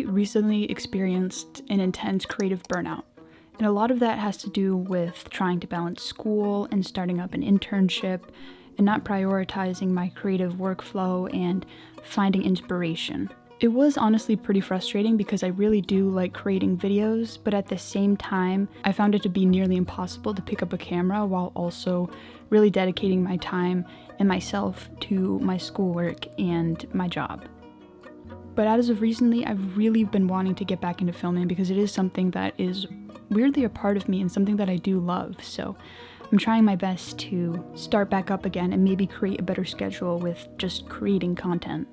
I recently experienced an intense creative burnout, and a lot of that has to do with trying to balance school and starting up an internship and not prioritizing my creative workflow and finding inspiration. It was honestly pretty frustrating because I really do like creating videos, but at the same time, I found it to be nearly impossible to pick up a camera while also really dedicating my time and myself to my schoolwork and my job. But as of recently, I've really been wanting to get back into filming because it is something that is weirdly a part of me and something that I do love. So I'm trying my best to start back up again and maybe create a better schedule with just creating content.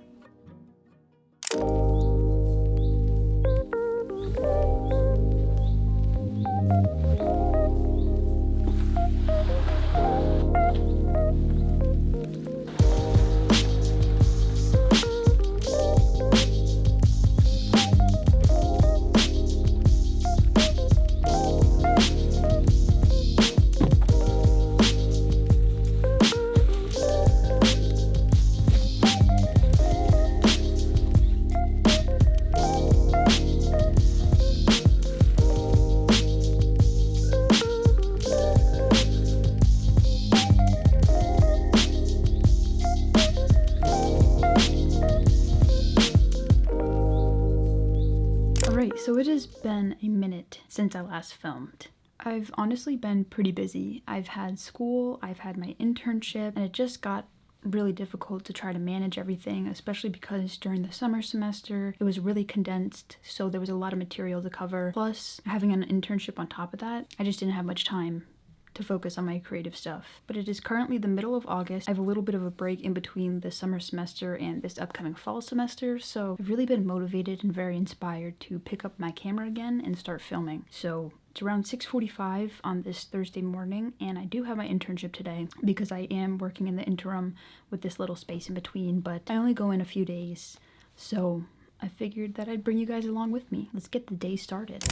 Alright, so it has been a minute since I last filmed. I've honestly been pretty busy. I've had school, I've had my internship, and it just got really difficult to try to manage everything, especially because during the summer semester it was really condensed, so there was a lot of material to cover. Plus, having an internship on top of that, I just didn't have much time to focus on my creative stuff. But it is currently the middle of August. I have a little bit of a break in between the summer semester and this upcoming fall semester, so I've really been motivated and very inspired to pick up my camera again and start filming. So it's around 6:45 on this Thursday morning, and I do have my internship today because I am working in the interim with this little space in between, but I only go in a few days, so I figured that I'd bring you guys along with me. Let's get the day started.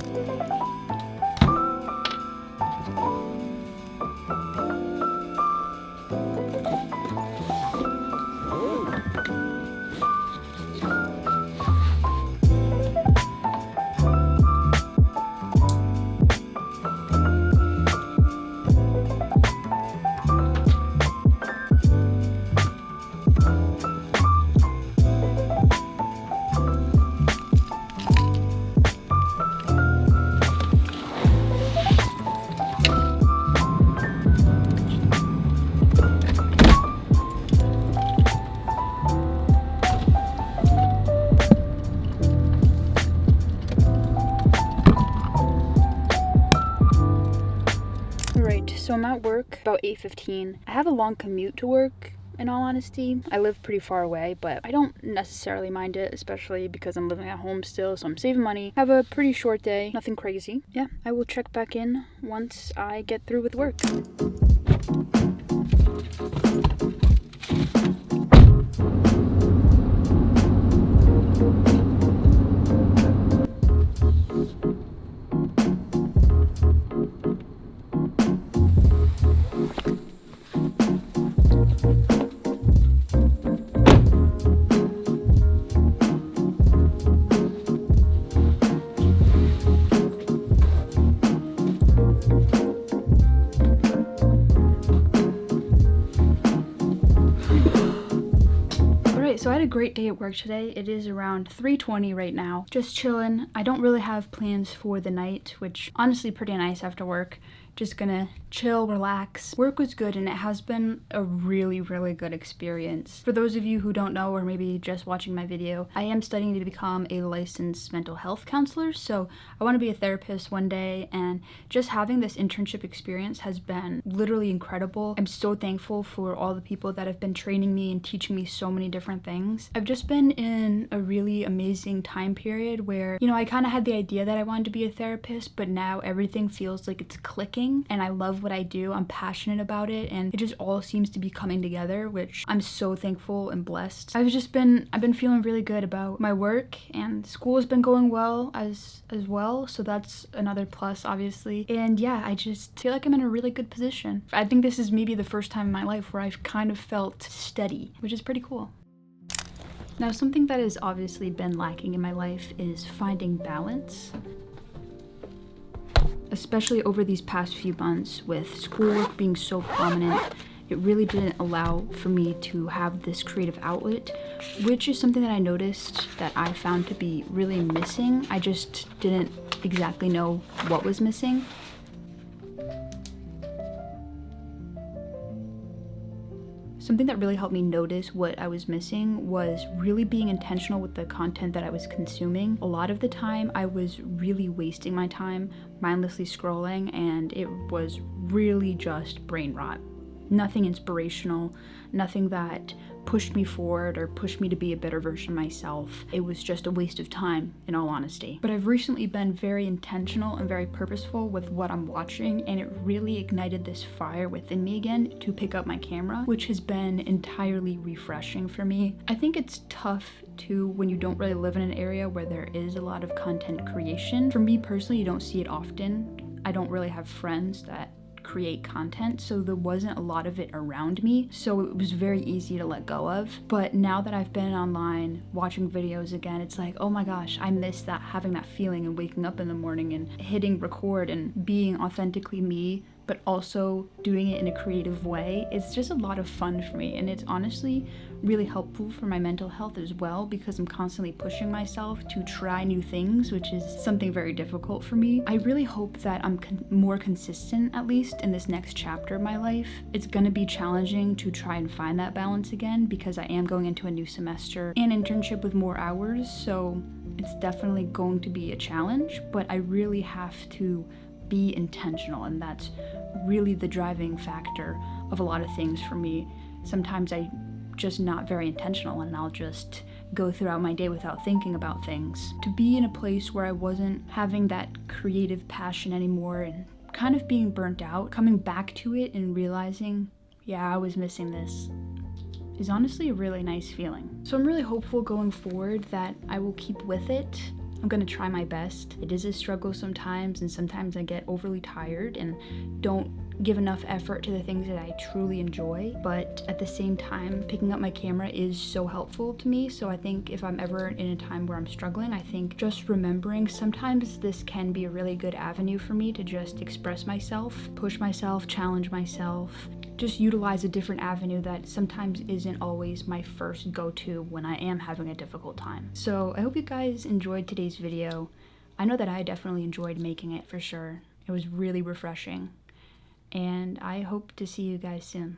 So I'm at work about 8:15. I have a long commute to work, in all honesty. I live pretty far away, but I don't necessarily mind it, especially because I'm living at home still, so I'm saving money. Have a pretty short day, nothing crazy. Yeah, I will check back in once I get through with work. So I had a great day at work today. It is around 3:20 right now. Just chilling. I don't really have plans for the night, which honestly pretty nice after work. Just gonna chill, relax. Work was good and it has been a really good experience. For those of you who don't know or maybe just watching my video, I am studying to become a licensed mental health counselor, so I want to be a therapist one day, and just having this internship experience has been literally incredible. I'm so thankful for all the people that have been training me and teaching me so many different things. I've just been in a really amazing time period where, you know, I kind of had the idea that I wanted to be a therapist, but now everything feels like it's clicking and I love what I do. I'm passionate about it and it just all seems to be coming together, which I'm so thankful and blessed. I've been feeling really good about my work, and school has been going well as well, so that's another plus obviously. And yeah, I just feel like I'm in a really good position. I think this is maybe the first time in my life where I've kind of felt steady, which is pretty cool. Now, something that has obviously been lacking in my life is finding balance. Especially over these past few months with schoolwork being so prominent, it really didn't allow for me to have this creative outlet, which is something that I noticed that I found to be really missing. I just didn't exactly know what was missing. Something that really helped me notice what I was missing was really being intentional with the content that I was consuming. A lot of the time I was really wasting my time mindlessly scrolling, and it was really just brain rot. Nothing inspirational, nothing that pushed me forward or pushed me to be a better version of myself. It was just a waste of time, in all honesty. But I've recently been very intentional and very purposeful with what I'm watching, and it really ignited this fire within me again to pick up my camera, which has been entirely refreshing for me. I think it's tough too when you don't really live in an area where there is a lot of content creation. For me personally, you don't see it often. I don't really have friends that create content, so there wasn't a lot of it around me, so it was very easy to let go of. But now that I've been online watching videos again, it's like, oh my gosh, I miss that, having that feeling and waking up in the morning and hitting record and being authentically me, but also doing it in a creative way. It's just a lot of fun for me, and it's honestly really helpful for my mental health as well, because I'm constantly pushing myself to try new things, which is something very difficult for me. I really hope that I'm more consistent, at least in this next chapter of my life. It's gonna be challenging to try and find that balance again, because I am going into a new semester and internship with more hours, so it's definitely going to be a challenge, but I really have to be intentional, and that's really the driving factor of a lot of things for me. Sometimes I'm just not very intentional, and I'll just go throughout my day without thinking about things. To be in a place where I wasn't having that creative passion anymore and kind of being burnt out, coming back to it and realizing, yeah, I was missing this, is honestly a really nice feeling. So I'm really hopeful going forward that I will keep with it. I'm gonna try my best. It is a struggle sometimes, and sometimes I get overly tired and don't give enough effort to the things that I truly enjoy, but at the same time, picking up my camera is so helpful to me. So I think if I'm ever in a time where I'm struggling, I think just remembering sometimes this can be a really good avenue for me to just express myself, push myself, challenge myself, just utilize a different avenue that sometimes isn't always my first go-to when I am having a difficult time. So I hope you guys enjoyed today's video. I know that I definitely enjoyed making it, for sure. It was really refreshing, and I hope to see you guys soon.